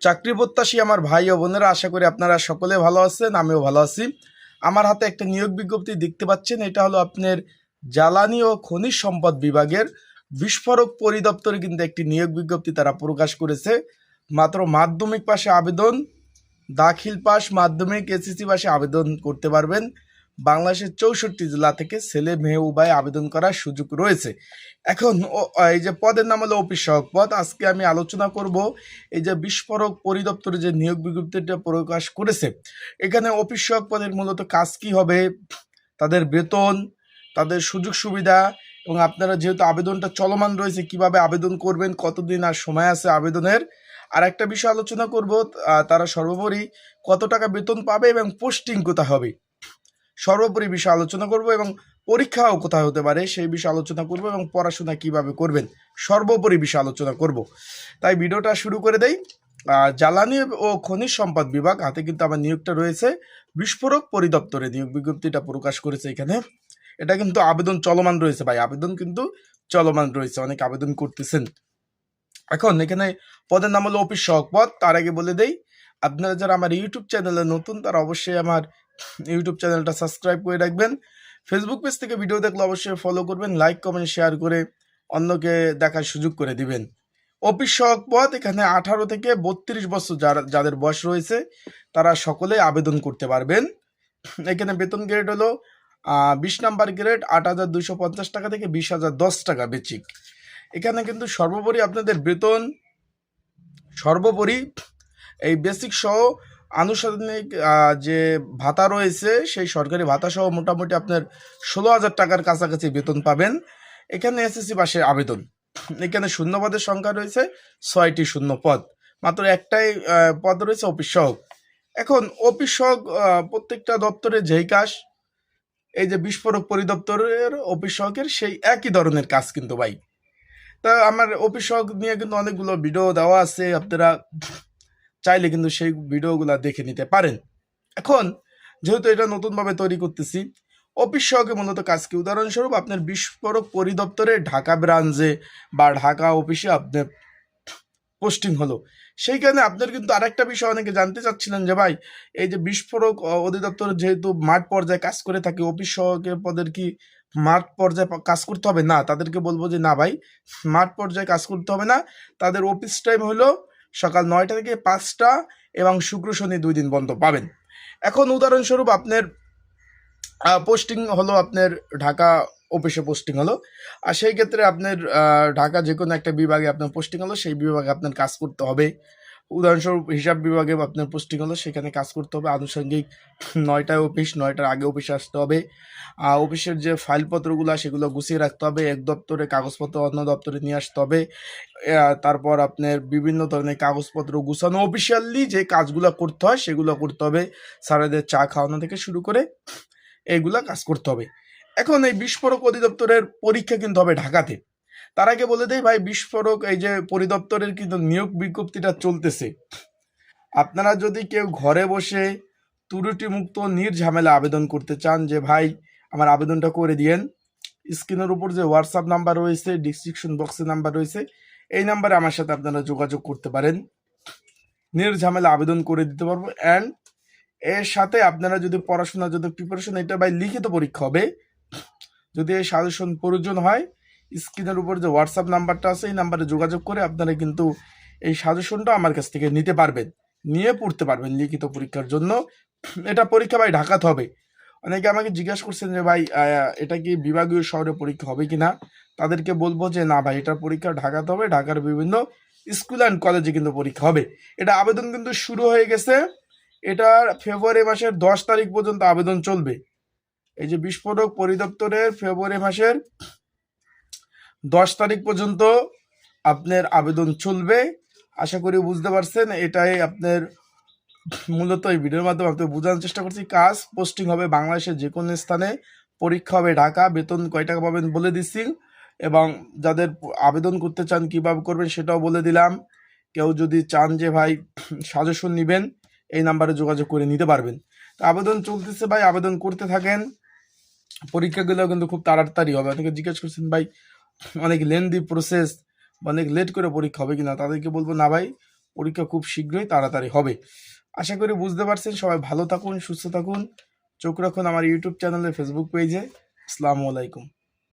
চাকরি প্রত্যাশী আমার ভাই ও বোনেরা, আশা করি আপনারা সকলে ভালো আছেন, আমিও ভালো আছি। আমার হাতে একটা নিয়োগ বিজ্ঞপ্তি দেখতে পাচ্ছেন। এটা হলো আপনার জ্বালানি ও খনিজ সম্পদ বিভাগের বিস্ফোরক পরিদপ্তরে কিন্তু একটি নিয়োগ বিজ্ঞপ্তি তারা প্রকাশ করেছে। মাত্র মাধ্যমিক পাশে আবেদন, দাখিল পাস, মাধ্যমিক এসএসসি পাশে আবেদন করতে পারবেন। বাংলাদেশের 64 জেলা থেকে ছেলে মেয়ে উভয় আবেদন করার সুযোগ রয়েছে। এখন এই যে পদের নাম হলো অফিস সহায়ক পদ। আজকে আমি আলোচনা করব এই যে বিস্ফোরক পরিদপ্তরে যে নিয়োগ বিজ্ঞপ্তিটা প্রকাশ করেছে, এখানে অফিস সহায়ক পদের মূলত কাজ কি হবে, তাদের বেতন, তাদের সুযোগ সুবিধা, এবং আপনারা যেহেতু আবেদনটা চলমান রয়েছে কিভাবে আবেদন করবেন, কতদিন আর সময় আছে আবেদনের। আর একটা বিষয় আলোচনা করব, তারা সর্বোপরি কত টাকা বেতন পাবে এবং পোস্টিং কোথায় হবে, সর্বোপরি বিষয় আলোচনা করব। এবং পরীক্ষাও কোথায় হতে পারে সেই বিষয়ে আলোচনা করব, এবং পড়াশোনা কিভাবে করবেন সর্বোপরি বিষয় আলোচনা করব। তাই ভিডিওটা শুরু করে দেই। জ্বালানি ও খনিজ সম্পদ বিভাগ হাতে কিন্তু আমার নিয়োগটা রয়েছে। বিস্ফোরক পরিদপ্তরে নিয়োগ বিজ্ঞপ্তিটা প্রকাশ করেছে এখানে। এটা কিন্তু আবেদন চলমান রয়েছে ভাই, আবেদন কিন্তু চলমান রয়েছে, অনেক আবেদন করতেছেন। এখন এখানে পদের নাম হলো অফিস সহায়ক পদ। তার আগে বলে দেই, আপনারা যারা আমার ইউটিউব চ্যানেলে নতুন তারা অবশ্যই আমার ইউটিউব চ্যানেলটা সাবস্ক্রাইব করে রাখবেন। ফেসবুক পেজ থেকে ভিডিও দেখলে অবশ্যই ফলো করবেন, লাইক কমেন্ট শেয়ার করে অন্যকে দেখার সুযোগ করে দিবেন। অফিস সহায়ক পদ এখানে 18 থেকে 32 বছর যাদের বয়স রয়েছে তারা সকলে আবেদন করতে পারবেন। এখানে বেতন গ্রেড হলো 20 নাম্বার গ্রেড 8,250 টাকা থেকে 20,010 টাকা বেচিক। এখানে কিন্তু সর্বোপরি আপনাদের বেতন সর্বোপরি এই বেসিক সহ আনুষ্ঠানিক যে ভাতা রয়েছে সেই সরকারি ভাতা সহ মোটামুটি আপনার 16,000 টাকার কাছাকাছি বেতন পাবেন। এখানে এসএসসি পাশে আবেদন। এখানে শূন্যপদের সংখ্যা রয়েছে 6টি শূন্য পদ, মাত্র একটাই পদ রয়েছে অফিস সহায়ক। এখন অফিস সহায়ক প্রত্যেকটা দপ্তরে যেই কাজ, এই যে বিস্ফোরক পরিদপ্তরের অফিস সহায়কের সেই একই ধরনের কাজ কিন্তু ভাই। তা আমার অফিস সহায়ক নিয়ে কিন্তু অনেকগুলো ভিডিও দেওয়া আছে, আপনারা চাইলে কিন্তু সেই ভিডিওগুলো দেখে নিতে পারেন। এখন যেহেতু এটা নতুনভাবে তৈরি করতেছি, অফিস সহায়কে মূলত কাজ কি, উদাহরণস্বরূপ আপনার বিস্ফোরক পরিদপ্তরে ঢাকা ব্রাঞ্চে বা ঢাকা অফিসে আপনার পোস্টিং হলো, সেইখানে আপনার কিন্তু আরেকটা বিষয় অনেকে জানতে চাচ্ছিলেন যে ভাই এই যে বিস্ফোরক অধিদপ্তর যেহেতু মাঠ পর্যায়ে কাজ করে থাকে, অফিস সহায়কের পদের কি মাঠ পর্যায়ে কাজ করতে হবে? না, তাদেরকে বলবো যে না ভাই, মাঠ পর্যায়ে কাজ করতে হবে না। তাদের অফিস টাইম হলো সকাল 9টা থেকে 5টা, এবং শুক্র শনি 2 দিন বন্ধ পাবেন। এখন উদাহরণস্বরূপ আপনার পোস্টিং হলো আপনার ঢাকা অফিসে পোস্টিং হলো, আর সেই ক্ষেত্রে আপনার ঢাকা যে কোনো একটা বিভাগে আপনার পোস্টিং হলো, সেই বিভাগে আপনার কাজ করতে হবে। উদাহরণস্বরূপ হিসাব বিভাগে আপনার পোস্টিং হলো, সেখানে কাজ করতে হবে। আনুষঙ্গিক 9টায় অফিস, 9টার আগে অফিসে আসতে হবে। অফিসের যে ফাইলপত্রগুলো সেগুলো গুছিয়ে রাখতে হবে, এক দপ্তরে কাগজপত্র অন্য দপ্তরে নিয়ে আসতে হবে। তারপর আপনার বিভিন্ন ধরনের কাগজপত্র গুছানো, অফিসিয়ালি যে কাজগুলো করতে হয় সেগুলো করতে হবে। স্যারেদের চা খাওয়ানো থেকে শুরু করে এইগুলা কাজ করতে হবে। এখন এই বিস্ফোরক অধিদপ্তরের পরীক্ষা কিন্তু হবে ঢাকাতে। তার আগে বলে দেই ভাই, বিস্ফোরক এই যে পরিদপ্তরের কিন্তু নিয়োগ বিজ্ঞপ্তিটা চলতেছে। আপনারা যদি কেউ ঘরে বসে ত্রুটিমুক্ত নির্ঝামেলা আবেদন করতে চান যে ভাই আমার আবেদনটা করে দিয়েন, স্ক্রিনের উপর যে হোয়াটসঅ্যাপ নাম্বার রয়েছে, ডিসক্রিপশন বক্সে নাম্বার রয়েছে, এই নাম্বারে আমার সাথে আপনারা যোগাযোগ করতে পারেন, নির্ঝামেলা আবেদন করে দিতে পারবো। অ্যান্ড এর সাথে আপনারা যদি পড়াশোনার যদি প্রিপারেশন, এটা ভাই লিখিত পরীক্ষা হবে। যদি এই সাজেশন প্রয়োজন হয়, স্ক্রিনের উপর যে হোয়াটসঅ্যাপ নাম্বারটা আছে এই নাম্বারে যোগাযোগ করে আপনারা কিন্তু এই সাজেশনটা আমার কাছ থেকে নিতে পারবেন, নিয়ে পড়তে পারবেন লিখিত পরীক্ষার জন্য। এটা পরীক্ষা ভাই ঢাকাতে হবে। অনেকে আমাকে জিজ্ঞাসা করছেন যে ভাই এটা কি বিভাগীয় শহরে পরীক্ষা হবে কি না। তাদেরকে বলবো যে না ভাই, এটার পরীক্ষা ঢাকাতে হবে, ঢাকার বিভিন্ন স্কুল অ্যান্ড কলেজে কিন্তু পরীক্ষা হবে। এটা আবেদন কিন্তু শুরু হয়ে গেছে, এটার ফেব্রুয়ারি মাসের 10 তারিখ পর্যন্ত আবেদন চলবে। এই যে বিস্ফোরক পরিদপ্তরের ফেব্রুয়ারি মাসের 10 তারিখ পর্যন্ত আপনার আবেদন চলবে। আশা করি বুঝতে পারছেন। এটাই আপনার মূলত এই ভিডিওর মাধ্যমে আপনাকে বোঝানোর চেষ্টা করছি। কাজ পোস্টিং হবে বাংলাদেশের যে কোনো স্থানে, পরীক্ষা হবে ঢাকা, বেতন কয় টাকা পাবেন বলে দিচ্ছি, এবং যাদের আবেদন করতে চান কিভাবে করবেন সেটাও বলে দিলাম। কেউ যদি চান যে ভাই সাজেশন নেবেন, এই নাম্বারে যোগাযোগ করে নিতে পারবেন। তো আবেদন চলতেছে ভাই, আবেদন করতে থাকেন। পরীক্ষাগুলো কিন্তু খুব তাড়াতাড়ি হবে। অনেকে জিজ্ঞেস করছেন ভাই অনেক লেন্দি প্রসেস, অনেক লেট করে পরীক্ষা হবে কিনা, তাদেরকে বলবো না ভাই, পরীক্ষা খুব শীঘ্রই তাড়াতাড়ি হবে। আশা করি বুঝতে পারছেন। সবাই ভালো থাকুন, সুস্থ থাকুন, চোখ রাখুন আমার ইউটিউব চ্যানেলে, ফেসবুক পেজে। আসসালামু আলাইকুম।